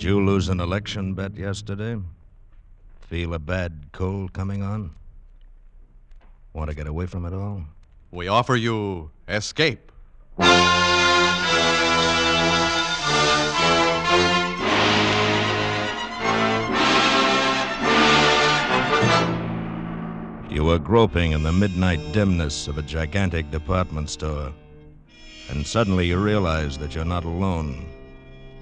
you lose an election bet yesterday? Feel a bad cold coming on? Want to get away from it all? We offer you Escape. You were groping in the midnight dimness of a gigantic department store, and suddenly you realize that you're not alone,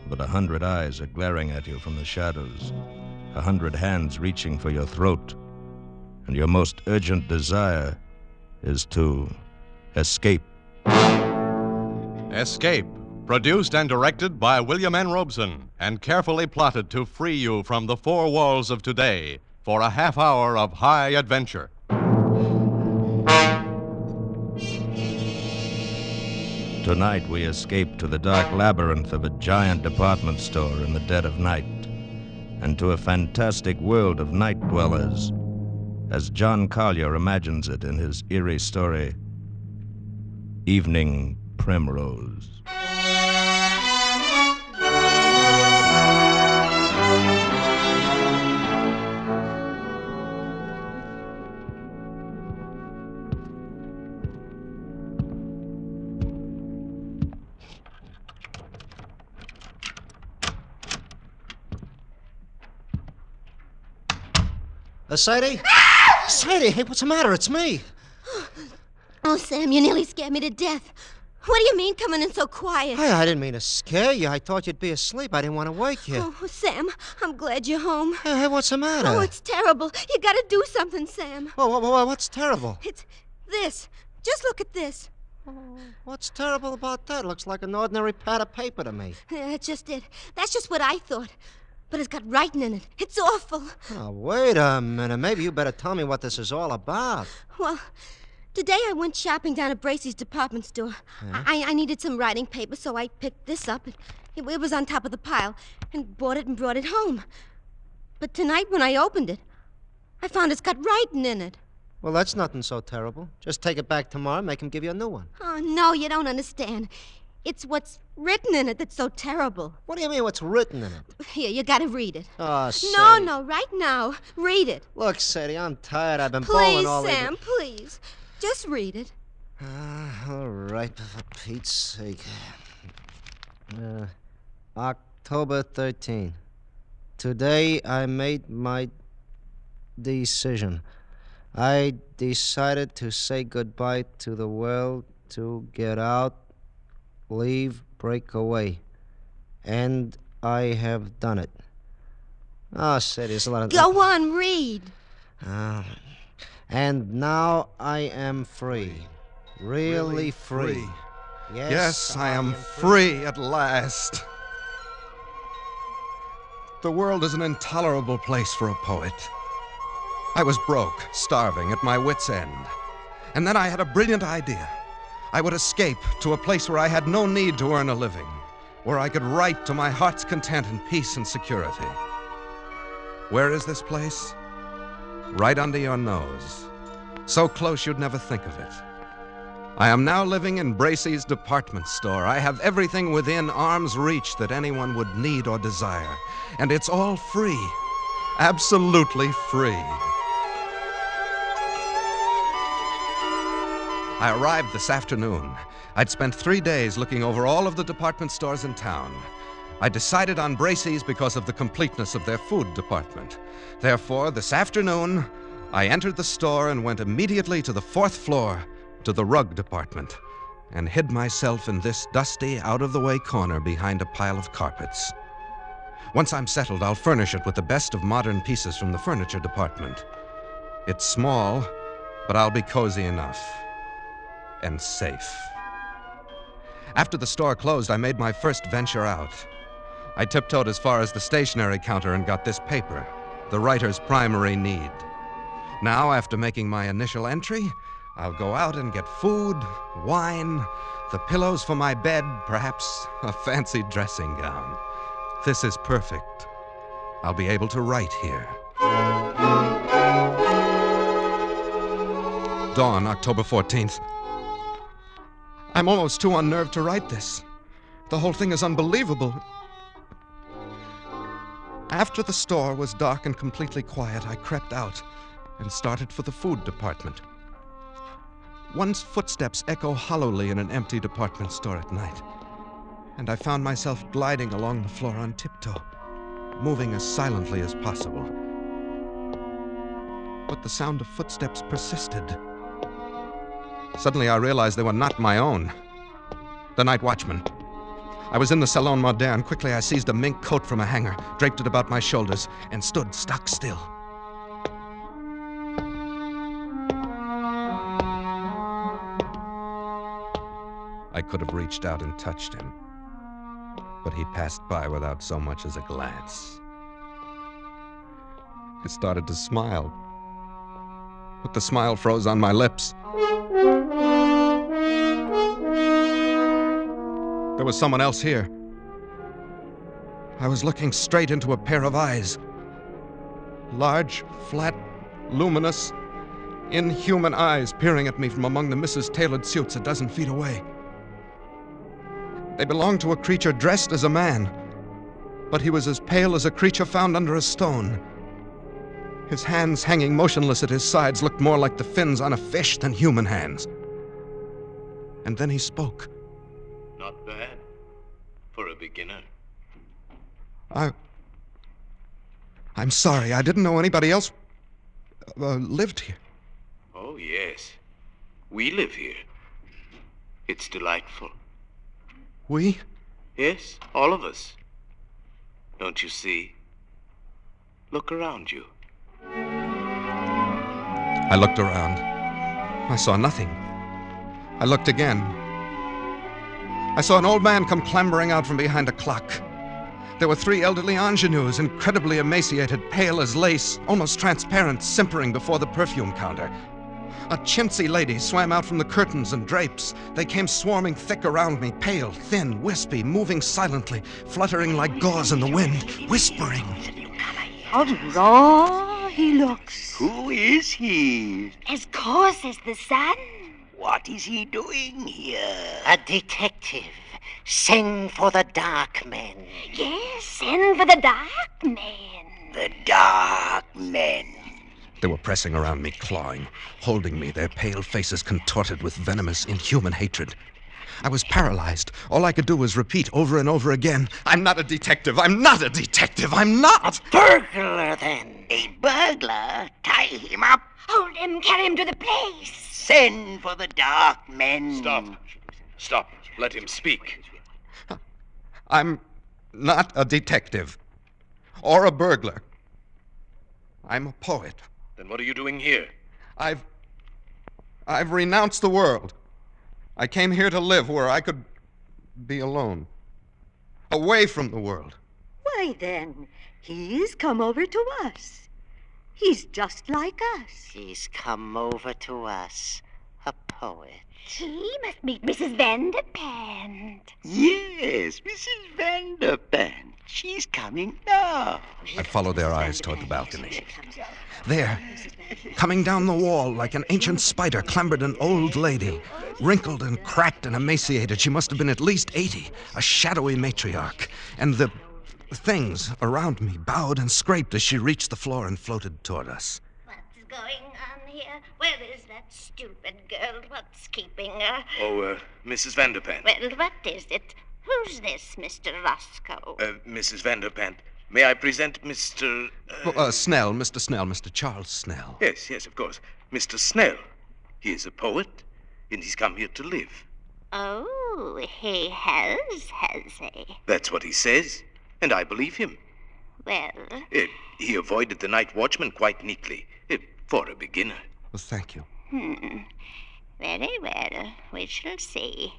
but 100 eyes are glaring at you from the shadows, 100 hands reaching for your throat, and your most urgent desire is to escape. Escape, produced and directed by William N. Robeson, and carefully plotted to free you from the four walls of today for a half hour of high adventure. Tonight we escape to the dark labyrinth of a giant department store in the dead of night, and to a fantastic world of night dwellers, as John Collier imagines it in his eerie story, Evening Primrose. Sadie? Sadie, hey, what's the matter? It's me. Oh, Sam, you nearly scared me to death. What do you mean coming in so quiet? Hey, I didn't mean to scare you. I thought you'd be asleep. I didn't want to wake you. Oh, Sam, I'm glad you're home. Hey, what's the matter? Oh, it's terrible. You gotta do something, Sam. What's terrible? It's this. Just look at this. What's terrible about that? Looks like an ordinary pad of paper to me. Yeah, that's just it. That's just what I thought. But it's got writing in it. It's awful. Oh, wait a minute. Maybe you better tell me what this is all about. Well, today I went shopping down at Bracey's department store. Yeah? I needed some writing paper, so I picked this up. It was on top of the pile, and bought it and brought it home. But tonight when I opened it, I found it's got writing in it. Well, that's nothing so terrible. Just take it back tomorrow and make him give you a new one. Oh, no, you don't understand. It's what's written in it that's so terrible. What do you mean, what's written in it? Here, you gotta read it. Oh, Sadie. No, right now. Read it. Look, Sadie, I'm tired. I've been bowling all Please, evening. Sam, please. Just read it. All right, for Pete's sake. October 13. Today I made my decision. I decided to say goodbye to the world, to get out, leave, break away. And I have done it. Oh, Sadie, there's a lot of... Go on, read. And now I am free. Really free. Yes, I am free at last. The world is an intolerable place for a poet. I was broke, starving, at my wits' end. And then I had a brilliant idea. I would escape to a place where I had no need to earn a living, where I could write to my heart's content in peace and security. Where is this place? Right under your nose. So close you'd never think of it. I am now living in Bracey's department store. I have everything within arm's reach that anyone would need or desire. And it's all free. Absolutely free. I arrived this afternoon. I'd spent 3 days looking over all of the department stores in town. I decided on Bracey's because of the completeness of their food department. Therefore, this afternoon, I entered the store and went immediately to the 4th floor, to the rug department, and hid myself in this dusty, out-of-the-way corner behind a pile of carpets. Once I'm settled, I'll furnish it with the best of modern pieces from the furniture department. It's small, but I'll be cozy enough. And safe. After the store closed, I made my first venture out. I tiptoed as far as the stationery counter and got this paper, the writer's primary need. Now, after making my initial entry, I'll go out and get food, wine, the pillows for my bed, perhaps a fancy dressing gown. This is perfect. I'll be able to write here. Dawn, October 14th. I'm almost too unnerved to write this. The whole thing is unbelievable. After the store was dark and completely quiet, I crept out and started for the food department. One's footsteps echo hollowly in an empty department store at night, and I found myself gliding along the floor on tiptoe, moving as silently as possible. But the sound of footsteps persisted. Suddenly I realized they were not my own. The night watchman. I was in the Salon Moderne. Quickly I seized a mink coat from a hanger, draped it about my shoulders, and stood stock still. I could have reached out and touched him, but he passed by without so much as a glance. I started to smile, but the smile froze on my lips. There was someone else here. I was looking straight into a pair of eyes. Large, flat, luminous, inhuman eyes peering at me from among the Mrs. Tailored suits a dozen feet away. They belonged to a creature dressed as a man, but he was as pale as a creature found under a stone. His hands hanging motionless at his sides looked more like the fins on a fish than human hands. And then he spoke. Not bad for a beginner. I'm sorry. I didn't know anybody else lived here. Oh, yes. We live here. It's delightful. We? Yes, all of us. Don't you see? Look around you. I looked around. I saw nothing. I looked again. I saw an old man come clambering out from behind a clock. There were 3 elderly ingenues, incredibly emaciated, pale as lace, almost transparent, simpering before the perfume counter. A chintzy lady swam out from the curtains and drapes. They came swarming thick around me, pale, thin, wispy, moving silently, fluttering like gauze in the wind, whispering. How raw he looks. Who is he? As coarse as the sun. What is he doing here? A detective. Send for the dark men. Yes, send for the dark men. The dark men. They were pressing around me, clawing, holding me, their pale faces contorted with venomous, inhuman hatred. I was paralyzed. All I could do was repeat over and over again, I'm not a detective, I'm not a detective, I'm not! A burglar, then. A burglar? Tie him up. Hold him, carry him to the place. Send for the dark men. Stop. Let him speak. I'm not a detective. Or a burglar. I'm a poet. Then what are you doing here? I've renounced the world. I came here to live where I could be alone. Away from the world. Why then, he's come over to us. He's just like us. He's come over to us, a poet. He must meet Mrs. Vanderpant. Yes, Mrs. Vanderpant. She's coming now. I followed their eyes toward the balcony. There, coming down the wall like an ancient spider, clambered an old lady. Wrinkled and cracked and emaciated, she must have been at least 80, a shadowy matriarch. And the things around me bowed and scraped as she reached the floor and floated toward us. What's going on here? Where is that stupid girl? What's keeping her? Oh, Mrs. Vanderpant. Well, what is it? Who's this, Mr. Roscoe? Mrs. Vanderpant. May I present Mr. Snell, Mr. Snell, Mr. Charles Snell. Yes, of course. Mr. Snell. He is a poet, and he's come here to live. Oh, he has he? That's what he says, and I believe him. Well, He avoided the night watchman quite neatly, for a beginner. Well, thank you. Very well. We shall see.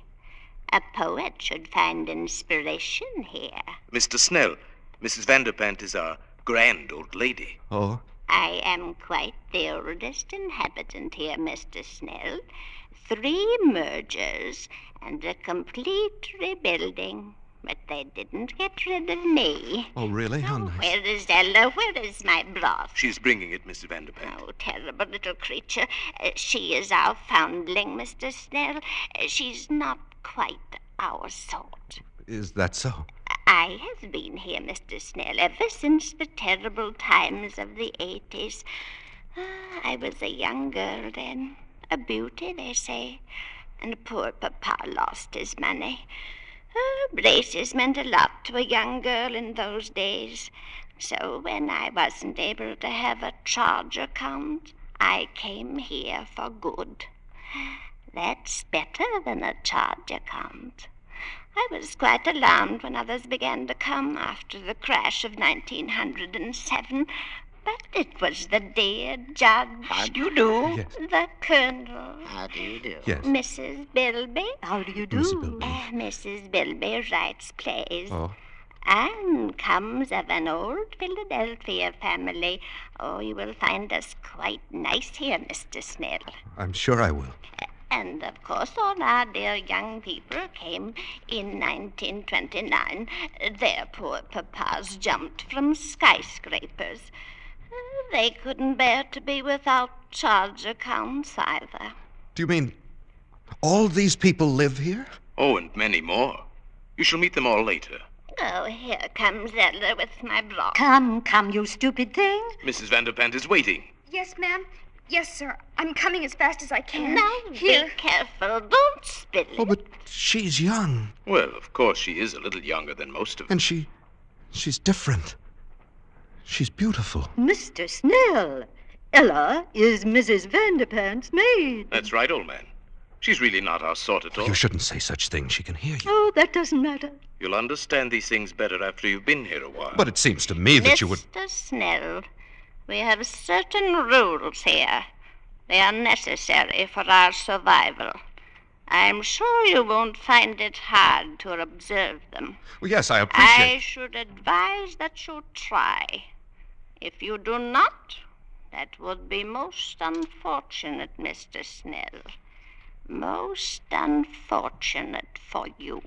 A poet should find inspiration here. Mr. Snell, Mrs. Vanderpant is our grand old lady. Oh? I am quite the oldest inhabitant here, Mr. Snell. 3 mergers and a complete rebuilding. But they didn't get rid of me. Oh, really? How nice. Where is Ella? Where is my broth? She's bringing it, Mrs. Vanderpant. Oh, terrible little creature. She is our foundling, Mr. Snell. She's not quite our sort. Is that so? I have been here, Mr. Snell, ever since the terrible times of the 80s. I was a young girl then, a beauty, they say, and poor Papa lost his money. Braces meant a lot to a young girl in those days. So when I wasn't able to have a charge account, I came here for good. That's better than a charge account. I was quite alarmed when others began to come after the crash of 1907, but it was the dear judge. How do you do? Yes. The colonel. How do you do? Yes. Mrs. Bilby. How do you do? Mrs. Bilby. Mrs. Bilby writes plays. Oh. And comes of an old Philadelphia family. Oh, you will find us quite nice here, Mr. Snell. I'm sure I will. And, of course, all our dear young people came in 1929. Their poor papas jumped from skyscrapers. They couldn't bear to be without charge accounts either. Do you mean all these people live here? Oh, and many more. You shall meet them all later. Oh, here comes Ella with my block. Come, you stupid thing. Mrs. Vanderpant is waiting. Yes, ma'am. Yes, sir. I'm coming as fast as I can. Now, Here. be careful. Don't spill it. Oh, but she's young. Well, of course, she is a little younger than most of them. And she's different. She's beautiful. Mr. Snell, Ella is Mrs. Vanderpant's maid. That's right, old man. She's really not our sort at all. You shouldn't say such things. She can hear you. Oh, that doesn't matter. You'll understand these things better after you've been here a while. But it seems to me that you would... Mr. Snell, we have certain rules here. They are necessary for our survival. I'm sure you won't find it hard to observe them. Well, yes, I I appreciate... should advise that you try. If you do not, that would be most unfortunate, Mr. Snell. Most unfortunate for you.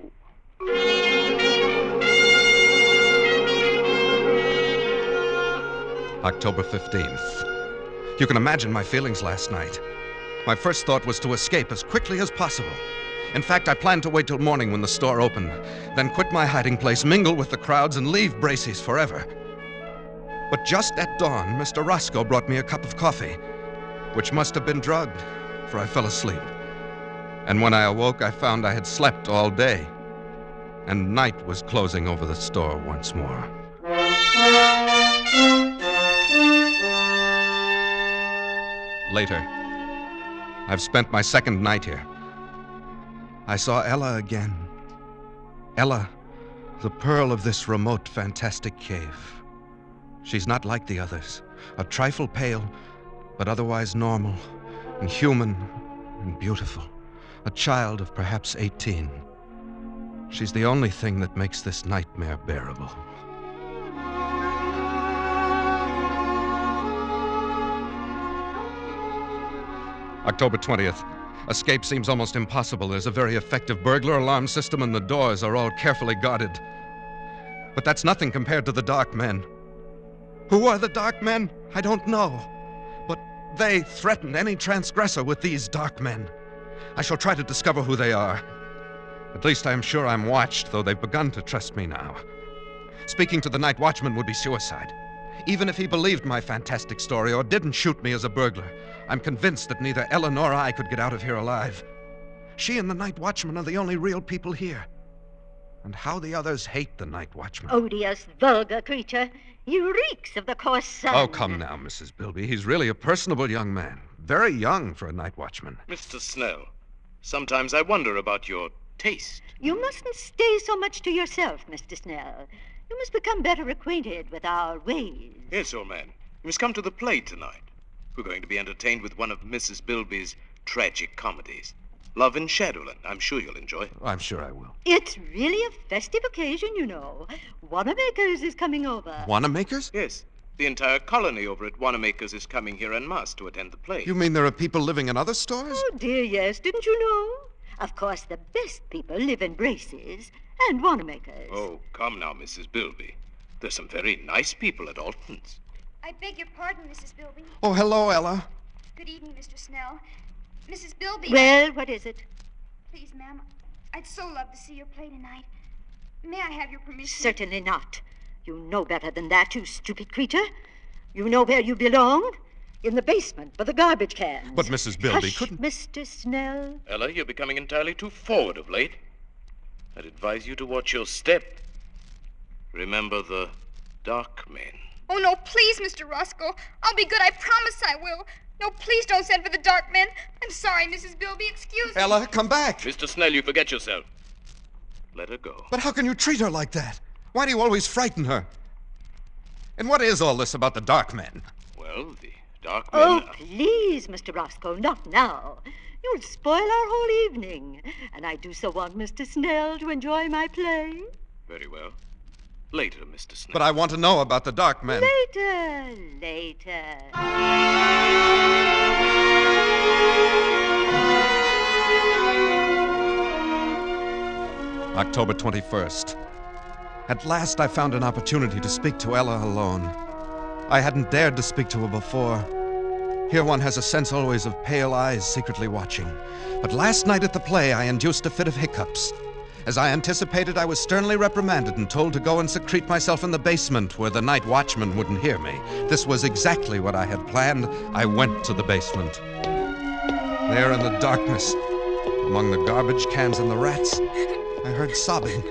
October 15th. You can imagine my feelings last night. My first thought was to escape as quickly as possible. In fact, I planned to wait till morning when the store opened, then quit my hiding place, mingle with the crowds, and leave Bracy's forever. But just at dawn, Mr. Roscoe brought me a cup of coffee, which must have been drugged, for I fell asleep. And when I awoke, I found I had slept all day, and night was closing over the store once more. Later, I've spent my second night here. I saw Ella again. Ella, the pearl of this remote, fantastic cave. She's not like the others, a trifle pale, but otherwise normal and human and beautiful. A child of perhaps 18. She's the only thing that makes this nightmare bearable. October 20th. Escape seems almost impossible. There's a very effective burglar alarm system and the doors are all carefully guarded. But that's nothing compared to the Dark Men. Who are the Dark Men? I don't know. But they threaten any transgressor with these Dark Men. I shall try to discover who they are. At least I am sure I'm watched, though they've begun to trust me now. Speaking to the night watchman would be suicide. Even if he believed my fantastic story or didn't shoot me as a burglar, I'm convinced that neither Ella nor I could get out of here alive. She and the night watchman are the only real people here. And how the others hate the night watchman. Odious, vulgar creature. He reeks of the coarse sun. Oh, come now, Mrs. Bilby. He's really a personable young man. Very young for a night watchman. Mr. Snell, sometimes I wonder about your taste. You mustn't stay so much to yourself, Mr. Snell. You must become better acquainted with our ways. Yes, old man. You must come to the play tonight. We're going to be entertained with one of Mrs. Bilby's tragic comedies. Love in Shadowland. I'm sure you'll enjoy it. I'm sure I will. It's really a festive occasion, you know. Wanamaker's is coming over. Wanamaker's? Yes. The entire colony over at Wanamaker's is coming here en masse to attend the play. You mean there are people living in other stores? Oh, dear, yes. Didn't you know? Of course, the best people live in Braces and Wanamaker's. Oh, come now, Mrs. Bilby. There's some very nice people at Alton's. I beg your pardon, Mrs. Bilby. Oh, hello, Ella. Good evening, Mr. Snell. Mrs. Bilby. Well, what is it? Please, ma'am, I'd so love to see your play tonight. May I have your permission? Certainly not. You know better than that, you stupid creature. You know where you belong. In the basement, by the garbage cans. But Mrs. Bilby Hush, couldn't... Mr. Snell. Ella, you're becoming entirely too forward of late. I'd advise you to watch your step. Remember the dark men. Oh, no, please, Mr. Roscoe. I'll be good. I promise I will. No, please don't send for the dark men. I'm sorry, Mrs. Bilby. Excuse me. Ella, come back. Mr. Snell, you forget yourself. Let her go. But how can you treat her like that? Why do you always frighten her? And what is all this about the dark men? Well, the dark men... Oh, please, Mr. Roscoe, not now. You'll spoil our whole evening. And I do so want Mr. Snell to enjoy my play. Very well. Later, Mr. Snell. But I want to know about the dark men. Later. October 21st. At last I found an opportunity to speak to Ella alone. I hadn't dared to speak to her before. Here one has a sense always of pale eyes secretly watching. But last night at the play I induced a fit of hiccups. As I anticipated, I was sternly reprimanded and told to go and secrete myself in the basement where the night watchman wouldn't hear me. This was exactly what I had planned. I went to the basement. There in the darkness, among the garbage cans and the rats, I heard sobbing.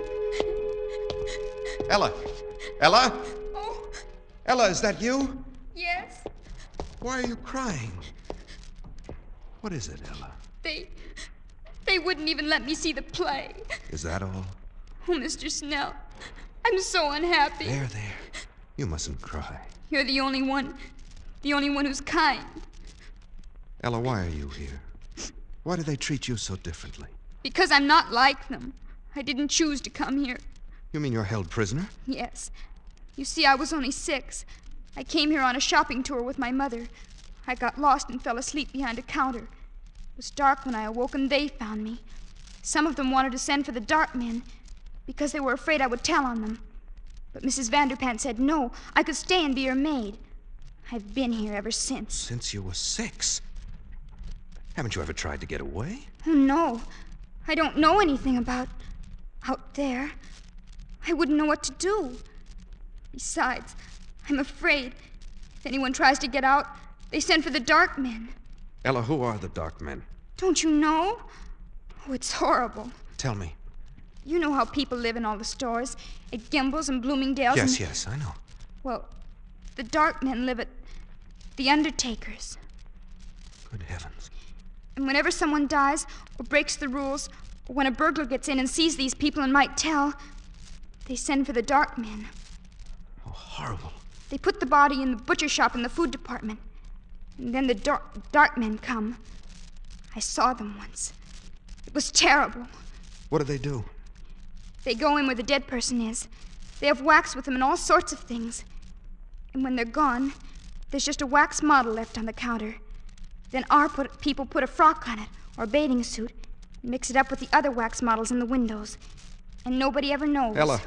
Ella! Ella! Oh, Ella, is that you? yes. Why are you crying? What is it, Ella? They wouldn't even let me see the play. Is that all? Oh, Mr. Snell, I'm so unhappy. There. You mustn't cry. You're the only one who's kind. Ella, why are you here? Why do they treat you so differently? Because I'm not like them. I didn't choose to come here. You mean you're held prisoner? Yes. You see, I was only 6. I came here on a shopping tour with my mother. I got lost and fell asleep behind a counter. It was dark when I awoke and they found me. Some of them wanted to send for the dark men because they were afraid I would tell on them. But Mrs. Vanderpant said no, I could stay and be her maid. I've been here ever since. Since you were 6? Haven't you ever tried to get away? Oh, no. I don't know anything about out there. I wouldn't know what to do. Besides, I'm afraid if anyone tries to get out, they send for the dark men. Ella, who are the dark men? Don't you know? Oh, it's horrible. Tell me. You know how people live in all the stores, at Gimbel's and Bloomingdale's. Yes, I know. Well, the dark men live at the Undertaker's. Good heavens. And whenever someone dies or breaks the rules, or when a burglar gets in and sees these people and might tell, they send for the dark men. Oh, horrible. They put the body in the butcher shop in the food department. And then the dark men come. I saw them once. It was terrible. What do they do? They go in where the dead person is. They have wax with them and all sorts of things. And when they're gone, there's just a wax model left on the counter. Then people put a frock on it, or a bathing suit, and mix it up with the other wax models in the windows. And nobody ever knows. Ella,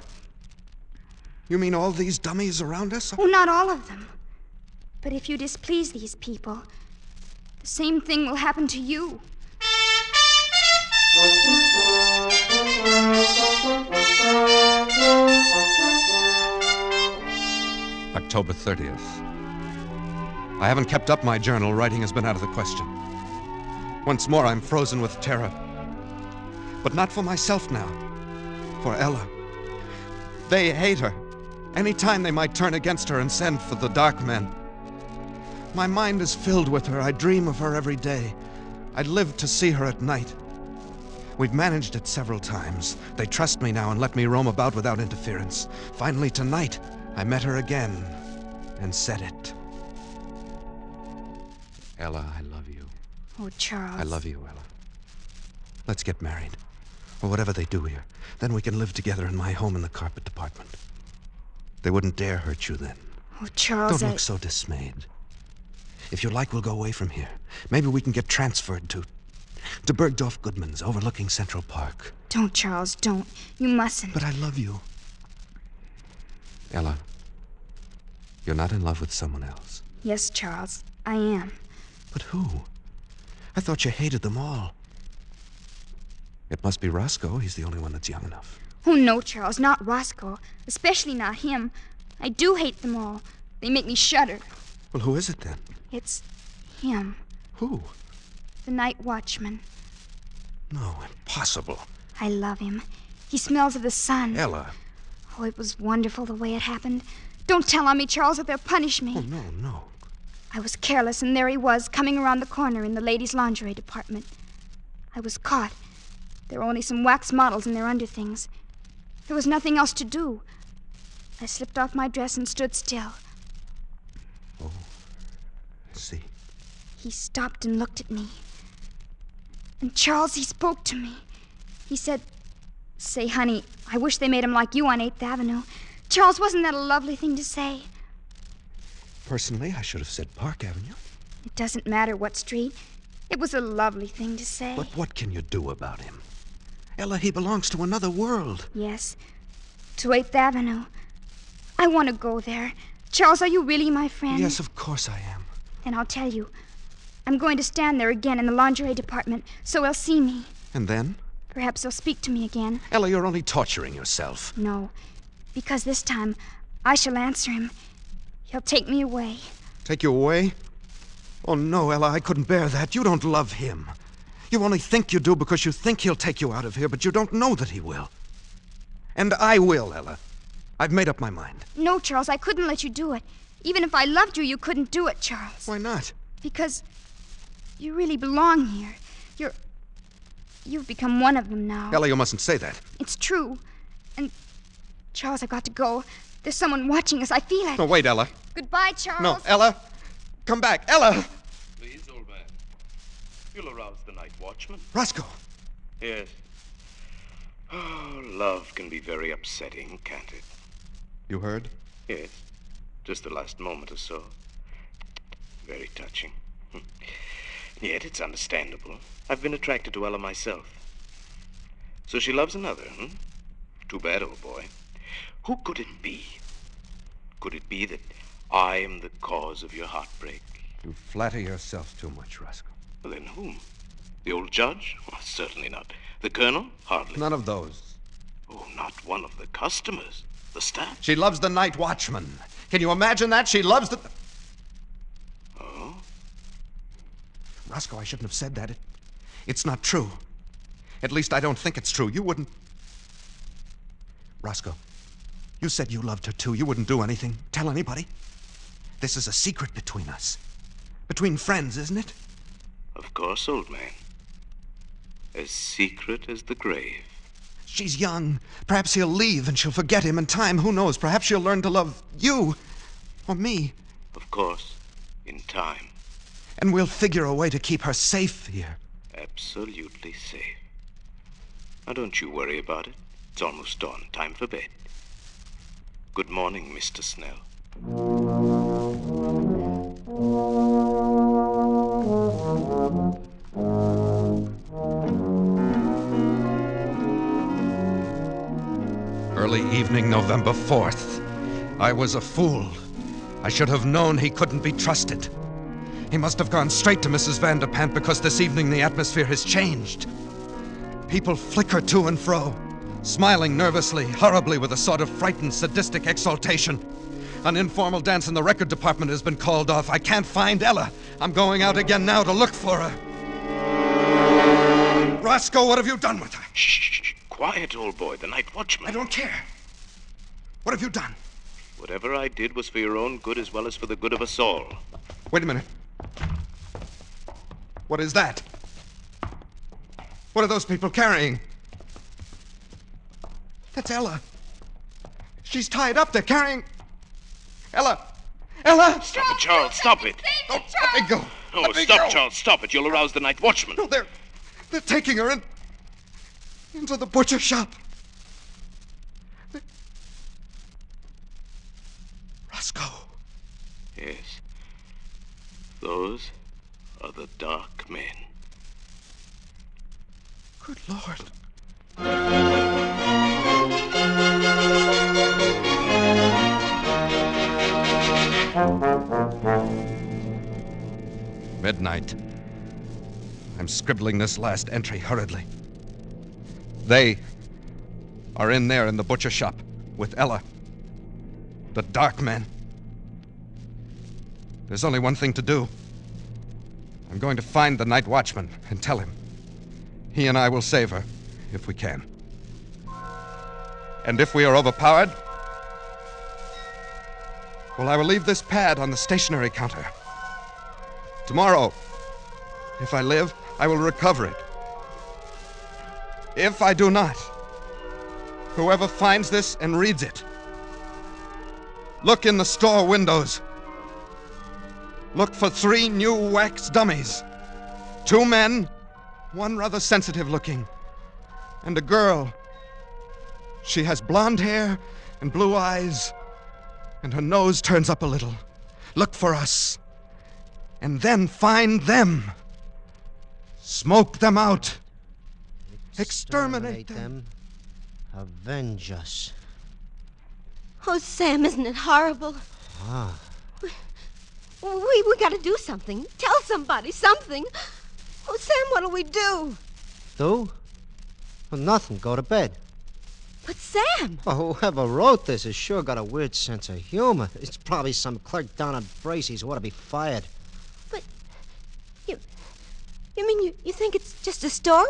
you mean all these dummies around us? Oh, not all of them. But if you displease these people, the same thing will happen to you. October 30th. I haven't kept up my journal. Writing has been out of the question. Once more, I'm frozen with terror. But not for myself now. For Ella. They hate her. Any time they might turn against her and send for the dark men. My mind is filled with her. I dream of her every day. I live to see her at night. We've managed it several times. They trust me now and let me roam about without interference. Finally, tonight, I met her again and said it. Ella, I love you. Oh, Charles. I love you, Ella. Let's get married. Or whatever they do here. Then we can live together in my home in the carpet department. They wouldn't dare hurt you then. Oh, Charles, Don't look so dismayed. If you like, we'll go away from here. Maybe we can get transferred to Bergdorf Goodman's, overlooking Central Park. Don't, Charles, don't. You mustn't. But I love you. Ella, you're not in love with someone else. Yes, Charles, I am. But who? I thought you hated them all. It must be Roscoe. He's the only one that's young enough. Oh, no, Charles, not Roscoe. Especially not him. I do hate them all. They make me shudder. Well, who is it then? It's him. Who? The night watchman. No, impossible. I love him. He smells of the sun. Ella. Oh, it was wonderful the way it happened. Don't tell on me, Charles, or they'll punish me. Oh, no. I was careless, and there he was, coming around the corner in the ladies' lingerie department. I was caught. There were only some wax models in their underthings. There was nothing else to do. I slipped off my dress and stood still. Oh, I see. He stopped and looked at me. And Charles, he spoke to me. He said, "Say, honey, I wish they made him like you on 8th Avenue. Charles, wasn't that a lovely thing to say? Personally, I should have said Park Avenue. It doesn't matter what street. It was a lovely thing to say. But what can you do about him? Ella, he belongs to another world. Yes, to 8th Avenue. I want to go there. Charles, are you really my friend? Yes, of course I am. Then I'll tell you. I'm going to stand there again in the lingerie department, so he'll see me. And then? Perhaps he'll speak to me again. Ella, you're only torturing yourself. No, because this time I shall answer him. He'll take me away. Take you away? Oh, no, Ella, I couldn't bear that. You don't love him. You only think you do because you think he'll take you out of here, but you don't know that he will. And I will, Ella. I've made up my mind. No, Charles, I couldn't let you do it. Even if I loved you, you couldn't do it, Charles. Why not? Because you really belong here. You've become one of them now. Ella, you mustn't say that. It's true. And, Charles, I've got to go. There's someone watching us. I feel it. No, wait, Ella. Goodbye, Charles. No, Ella. Come back. Ella! Please, old man. You'll arouse the night watchman. Roscoe. Yes. Oh, love can be very upsetting, can't it? You heard? Yes. Just the last moment or so. Very touching. Yet it's understandable. I've been attracted to Ella myself. So she loves another, Too bad, old boy. Who could it be? Could it be that I am the cause of your heartbreak? You flatter yourself too much, Roscoe. Well, then whom? The old judge? Well, certainly not. The colonel? Hardly. None of those. Oh, not one of the customers. The staff? She loves the night watchman. Can you imagine that? She loves the... Oh? Roscoe, I shouldn't have said that. It's not true. At least I don't think it's true. You wouldn't... Roscoe, you said you loved her too. You wouldn't do anything. Tell anybody. This is a secret between us. Between friends, isn't it? Of course, old man. As secret as the grave. She's young. Perhaps he'll leave and she'll forget him in time. Who knows? Perhaps she'll learn to love you. Or me. Of course. In time. And we'll figure a way to keep her safe here. Absolutely safe. Now, don't you worry about it. It's almost dawn. Time for bed. Good morning, Mr. Snell. Early evening, November 4th. I was a fool. I should have known he couldn't be trusted. He must have gone straight to Mrs. Vanderpant because this evening the atmosphere has changed. People flicker to and fro, smiling nervously, horribly with a sort of frightened, sadistic exultation. An informal dance in the record department has been called off. I can't find Ella. I'm going out again now to look for her. Roscoe, what have you done with her? Shh. Quiet, old boy. The night watchman. I don't care. What have you done? Whatever I did was for your own good as well as for the good of us all. Wait a minute. What is that? What are those people carrying? That's Ella. She's tied up. They're carrying... Ella! Ella! Stop it, Charles. Stop it. Oh, let me go. Oh, Let me stop, go. Charles. Stop it. You'll arouse the night watchman. No, they're taking her into the butcher shop. Roscoe. Yes. Those are the dark men. Good Lord. Midnight. I'm scribbling this last entry hurriedly. They are in there in the butcher shop with Ella. The dark man. There's only one thing to do. I'm going to find the night watchman and tell him. He and I will save her, if we can. And if we are overpowered, well, I will leave this pad on the stationery counter. Tomorrow, if I live, I will recover it. If I do not, whoever finds this and reads it, look in the store windows. Look for 3 new wax dummies. 2 men, 1 rather sensitive looking, and a girl. She has blonde hair and blue eyes, and her nose turns up a little. Look for us, and then find them. Smoke them out. Exterminate them. Avenge us. Oh, Sam, isn't it horrible? Ah. We gotta do something. Tell somebody something. Oh, Sam, what'll we do? Do? Well, nothing. Go to bed. But Sam! Well, whoever wrote this has sure got a weird sense of humor. It's probably some clerk down at Bracey's who ought to be fired. But you mean you think it's just a story?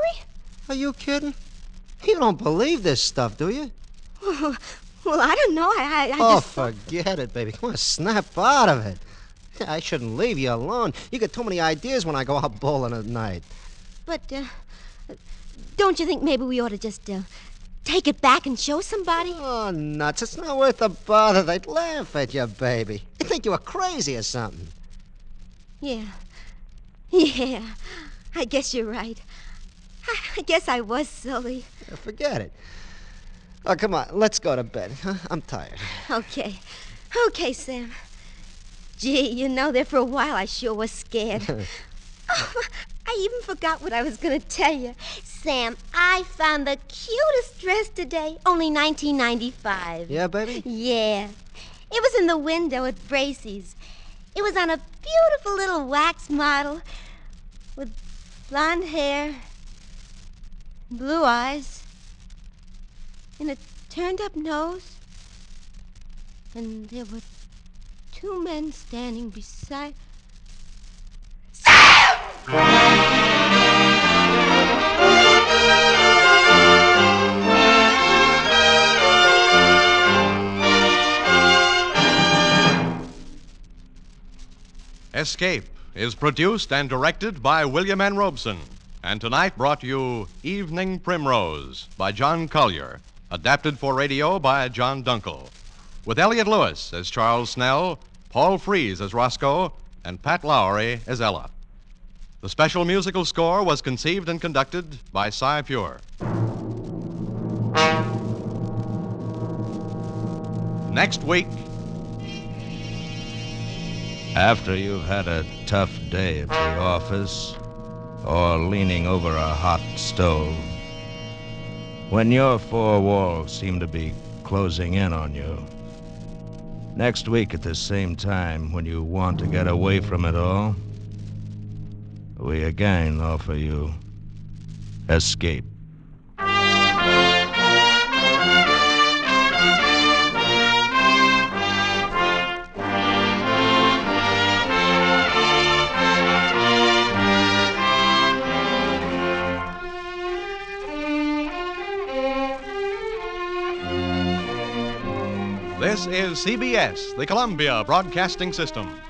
Are you kidding? You don't believe this stuff, do you? Well, I don't know. I Oh, just... forget it, baby. Come on, snap out of it. I shouldn't leave you alone. You get too many ideas when I go out bowling at night. But, don't you think maybe we ought to just, take it back and show somebody? Oh, nuts. It's not worth the bother. They'd laugh at you, baby. They'd think you were crazy or something. Yeah, I guess you're right. I guess I was silly. Forget it. Oh, come on. Let's go to bed. Huh? I'm tired. Okay, Sam. Gee, there for a while I sure was scared. Oh, I even forgot what I was going to tell you. Sam, I found the cutest dress today, only $19.95. Yeah, baby? Yeah. It was in the window at Bracey's. It was on a beautiful little wax model with blonde hair, blue eyes, and a turned-up nose. And there were 2 men standing beside... Escape is produced and directed by William N. Robeson, and tonight brought you Evening Primrose by John Collier, adapted for radio by John Dunkel, with Elliot Lewis as Charles Snell, Paul Frees as Roscoe, and Pat Lowry as Ella. The special musical score was conceived and conducted by Cy Pure. Next week... After you've had a tough day at the office, or leaning over a hot stove, when your 4 walls seem to be closing in on you, next week at the same time when you want to get away from it all, we again offer you Escape. This is CBS, the Columbia Broadcasting System.